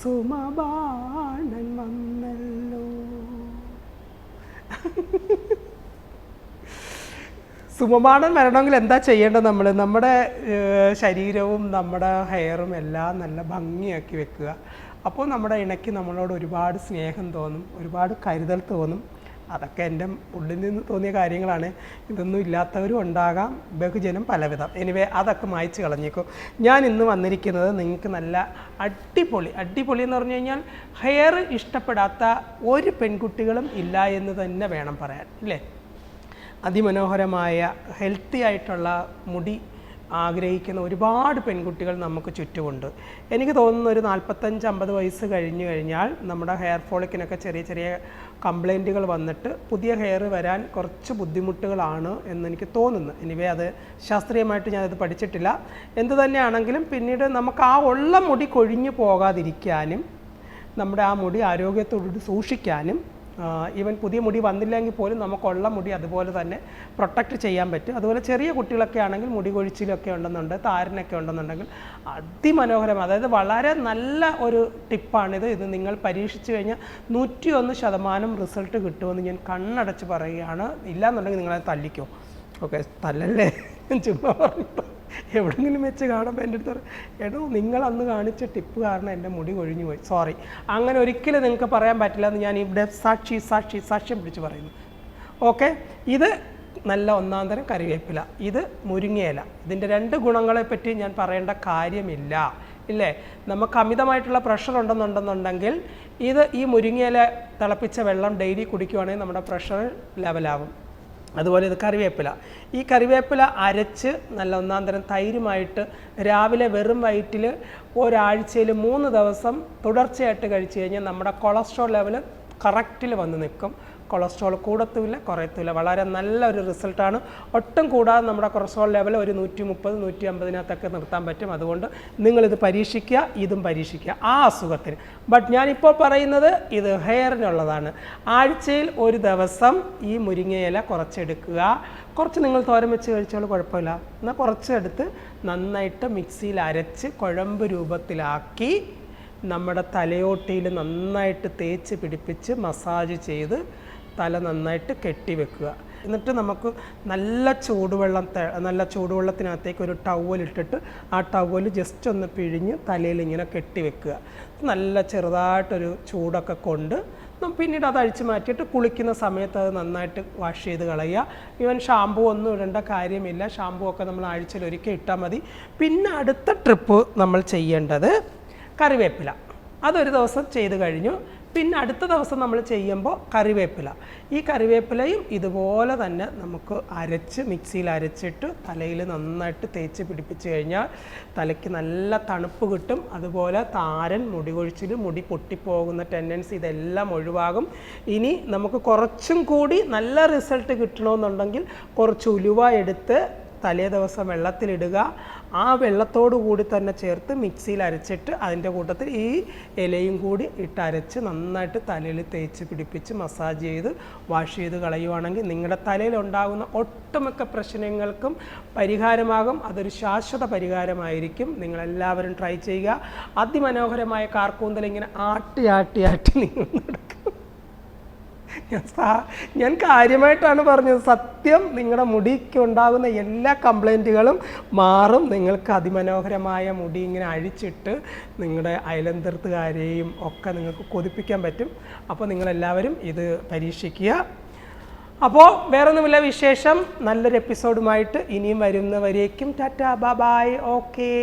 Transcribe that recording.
സുമബാണൻ വന്നല്ലോ. സുമബാണൻ വരണമെങ്കിൽ എന്താ ചെയ്യേണ്ടത്? നമ്മുടെ ശരീരവും നമ്മുടെ ഹെയറും എല്ലാം നല്ല ഭംഗിയാക്കി വെക്കുക. അപ്പോൾ നമ്മുടെ ഇണയ്ക്ക് നമ്മളോട് ഒരുപാട് സ്നേഹം തോന്നും, ഒരുപാട് കരുതൽ തോന്നും. അതൊക്കെ എൻ്റെ ഉള്ളിൽ നിന്ന് തോന്നിയ കാര്യങ്ങളാണ്. ഇതൊന്നും ഇല്ലാത്തവരും ഉണ്ടാകാം, ബഹുജനം പലവിധം. എനിവേ അതൊക്കെ മായ്ച്ച് കളഞ്ഞേക്കും. ഞാൻ ഇന്ന് വന്നിരിക്കുന്നത് നിങ്ങൾക്ക് നല്ല അടിപൊളി എന്ന് പറഞ്ഞു കഴിഞ്ഞാൽ ഹെയർ ഇഷ്ടപ്പെടാത്ത ഒരു പെൺകുട്ടികളും ഇല്ല എന്ന് തന്നെ വേണം പറയാൻ, അല്ലേ? അതിമനോഹരമായ ഹെൽത്തി ആയിട്ടുള്ള മുടി ആഗ്രഹിക്കുന്ന ഒരുപാട് പെൺകുട്ടികൾ നമുക്ക് ചുറ്റുമുണ്ട്. എനിക്ക് തോന്നുന്നു ഒരു 45-50 വയസ്സ് കഴിഞ്ഞു കഴിഞ്ഞാൽ നമ്മുടെ ഹെയർ ഫോളിക്കിനൊക്കെ ചെറിയ കംപ്ലൈൻറ്റുകൾ വന്നിട്ട് പുതിയ ഹെയർ വരാൻ കുറച്ച് ബുദ്ധിമുട്ടുകളാണ് എന്നെനിക്ക് തോന്നുന്നു. എനിവേ അത് ശാസ്ത്രീയമായിട്ട് ഞാനത് പഠിച്ചിട്ടില്ല. എന്തു തന്നെയാണെങ്കിലും പിന്നീട് നമുക്ക് ആ ഉള്ള മുടി കൊഴിഞ്ഞു പോകാതിരിക്കാനും നമ്മുടെ ആ മുടി ആരോഗ്യത്തോടുകൂടി സൂക്ഷിക്കാനും ഈവൻ പുതിയ മുടി വന്നില്ലെങ്കിൽ പോലും നമുക്കുള്ള മുടി അതുപോലെ തന്നെ പ്രൊട്ടക്റ്റ് ചെയ്യാൻ പറ്റും. അതുപോലെ ചെറിയ കുട്ടികളൊക്കെ ആണെങ്കിൽ മുടി കൊഴിച്ചിലൊക്കെ ഉണ്ടെന്നുണ്ട്, താരനൊക്കെ ഉണ്ടെന്നുണ്ടെങ്കിൽ അതിമനോഹരം, അതായത് വളരെ നല്ല ഒരു ടിപ്പാണിത്. ഇത് നിങ്ങൾ പരീക്ഷിച്ച് കഴിഞ്ഞാൽ 101% റിസൾട്ട് കിട്ടുമെന്ന് ഞാൻ കണ്ണടച്ച് പറയുകയാണ്. ഇല്ലയെന്നുണ്ടെങ്കിൽ നിങ്ങളത് തല്ലിക്കോ. ഓക്കെ, തല്ലല്ലേ, ചുമ്മാ പറഞ്ഞിട്ടോ. എവിടെയെങ്കിലും വെച്ച് കാണുമ്പോൾ എൻ്റെ അടുത്ത് എടോ നിങ്ങൾ അന്ന് കാണിച്ച ടിപ്പ് കാരണം എൻ്റെ മുടി കൊഴിഞ്ഞു പോയി, സോറി. അങ്ങനെ ഒരിക്കലും നിങ്ങൾക്ക് പറയാൻ പറ്റില്ല എന്ന് ഞാൻ ഇവിടെ സാക്ഷ്യം പിടിച്ച് പറയുന്നു. ഓക്കെ, ഇത് നല്ല ഒന്നാം തരം കറിവേപ്പില, ഇത് മുരിങ്ങയില. ഇതിൻ്റെ 2 ഗുണങ്ങളെ പറ്റി ഞാൻ പറയേണ്ട കാര്യമില്ല, ഇല്ലേ? നമുക്ക് അമിതമായിട്ടുള്ള പ്രഷർ ഉണ്ടെന്നുണ്ടെന്നുണ്ടെങ്കിൽ ഈ മുരിങ്ങയില തിളപ്പിച്ച വെള്ളം ഡെയിലി കുടിക്കുവാണെങ്കിൽ നമ്മുടെ പ്രഷർ ലെവലാവും. അതുപോലെ ഇത് കറിവേപ്പില. ഈ കറിവേപ്പില അരച്ച് നല്ല ഒന്നാം തരം തൈരുമായിട്ട് രാവിലെ വെറും വയറ്റിൽ ഒരാഴ്ചയിൽ 3 ദിവസം തുടർച്ചയായിട്ട് കഴിച്ചു കഴിഞ്ഞാൽ നമ്മുടെ കൊളസ്ട്രോൾ ലെവൽ കറക്റ്റിൽ വന്ന് നിൽക്കും. കൊളസ്ട്രോൾ കൂടത്തുമില്ല കുറയത്തുമില്ല. വളരെ നല്ലൊരു റിസൾട്ടാണ്. ഒട്ടും കൂടാതെ നമ്മുടെ കൊളസ്ട്രോൾ ലെവൽ ഒരു 130-150 നിർത്താൻ പറ്റും. അതുകൊണ്ട് നിങ്ങളിത് പരീക്ഷിക്കുക, ഇതും പരീക്ഷിക്കുക ആ അസുഖത്തിന്. ബട്ട് ഞാനിപ്പോൾ പറയുന്നത് ഇത് ഹെയറിനുള്ളതാണ്. ആഴ്ചയിൽ 1 ദിവസം ഈ മുരിങ്ങയില കുറച്ചെടുക്കുക. കുറച്ച് നിങ്ങൾ തോരൻ വെച്ച് കഴിച്ചാൽ കുഴപ്പമില്ല. എന്നാൽ കുറച്ചെടുത്ത് നന്നായിട്ട് മിക്സിയിൽ അരച്ച് കുഴമ്പ് രൂപത്തിലാക്കി നമ്മുടെ തലയോട്ടിയിൽ നന്നായിട്ട് തേച്ച് പിടിപ്പിച്ച് മസാജ് ചെയ്ത് തല നന്നായിട്ട് കെട്ടിവെക്കുക. എന്നിട്ട് നമുക്ക് നല്ല ചൂടുവെള്ളത്തിനകത്തേക്ക് ഒരു ടവലിട്ടിട്ട് ആ ടവൽ ജസ്റ്റ് ഒന്ന് പിഴിഞ്ഞ് തലയിൽ ഇങ്ങനെ കെട്ടിവെക്കുക. നല്ല ചെറുതായിട്ടൊരു ചൂടൊക്കെ കൊണ്ട് പിന്നീട് അത് അഴിച്ചു മാറ്റിയിട്ട് കുളിക്കുന്ന സമയത്ത് അത് നന്നായിട്ട് വാഷ് ചെയ്ത് കളയുക. ഈവൻ ഷാമ്പൂ ഒന്നും ഇടേണ്ട കാര്യമില്ല. ഷാമ്പൂ ഒക്കെ നമ്മൾ ആഴ്ചയിൽ ഒരിക്കൽ ഇട്ടാൽ മതി. പിന്നെ അടുത്ത ട്രിപ്പ് നമ്മൾ ചെയ്യേണ്ടത് കറിവേപ്പില. അതൊരു ദിവസം ചെയ്ത് കഴിഞ്ഞു. പിന്നെ അടുത്ത ദിവസം നമ്മൾ ചെയ്യുമ്പോൾ കറിവേപ്പില. ഈ കറിവേപ്പിലയും ഇതുപോലെ തന്നെ നമുക്ക് മിക്സിയിൽ അരച്ചിട്ട് തലയിൽ നന്നായിട്ട് തേച്ച് പിടിപ്പിച്ച് കഴിഞ്ഞാൽ തലയ്ക്ക് നല്ല തണുപ്പ് കിട്ടും. അതുപോലെ താരൻ, മുടി കൊഴിച്ചിൽ, മുടി പൊട്ടിപ്പോകുന്ന ടെൻഡൻസി ഇതെല്ലാം ഒഴിവാകും. ഇനി നമുക്ക് കുറച്ചും കൂടി നല്ല റിസൾട്ട് കിട്ടണമെന്നുണ്ടെങ്കിൽ കുറച്ച് ഉലുവ എടുത്ത് തലേ ദിവസം വെള്ളത്തിലിടുക. ആ വെള്ളത്തോടു കൂടി തന്നെ ചേർത്ത് മിക്സിയിൽ അരച്ചിട്ട് അതിൻ്റെ കൂട്ടത്തിൽ ഈ ഇലയും കൂടി ഇട്ടരച്ച് നന്നായിട്ട് തലയിൽ തേച്ച് പിടിപ്പിച്ച് മസാജ് ചെയ്ത് വാഷ് ചെയ്ത് കളയുവാണെങ്കിൽ നിങ്ങളുടെ തലയിൽ ഉണ്ടാകുന്ന ഒട്ടുമിക്ക പ്രശ്നങ്ങൾക്കും പരിഹാരമാകും. അതൊരു ശാശ്വത പരിഹാരമായിരിക്കും. നിങ്ങളെല്ലാവരും ട്രൈ ചെയ്യുക. അതിമനോഹരമായ കാർക്കൂന്തൽ ഇങ്ങനെ ആട്ടി നിങ്ങൾ നടക്കും. ഞാൻ കാര്യമായിട്ടാണ് പറഞ്ഞത്. സത്യം, നിങ്ങളുടെ മുടിക്ക് ഉണ്ടാകുന്ന എല്ലാ കംപ്ലൈൻറ്റുകളും മാറും. നിങ്ങൾക്ക് അതിമനോഹരമായ മുടി ഇങ്ങനെ അഴിച്ചിട്ട് നിങ്ങളുടെ അയലന്തരത്തുകാരെയും ഒക്കെ നിങ്ങൾക്ക് കൊതിപ്പിക്കാൻ പറ്റും. അപ്പോൾ നിങ്ങളെല്ലാവരും ഇത് പരീക്ഷിക്കുക. അപ്പോൾ വേറൊന്നുമില്ല വിശേഷം. നല്ലൊരു എപ്പിസോഡുമായിട്ട് ഇനിയും വരുന്നവരേക്കും ടാറ്റാ ബൈ. ഓക്കേ.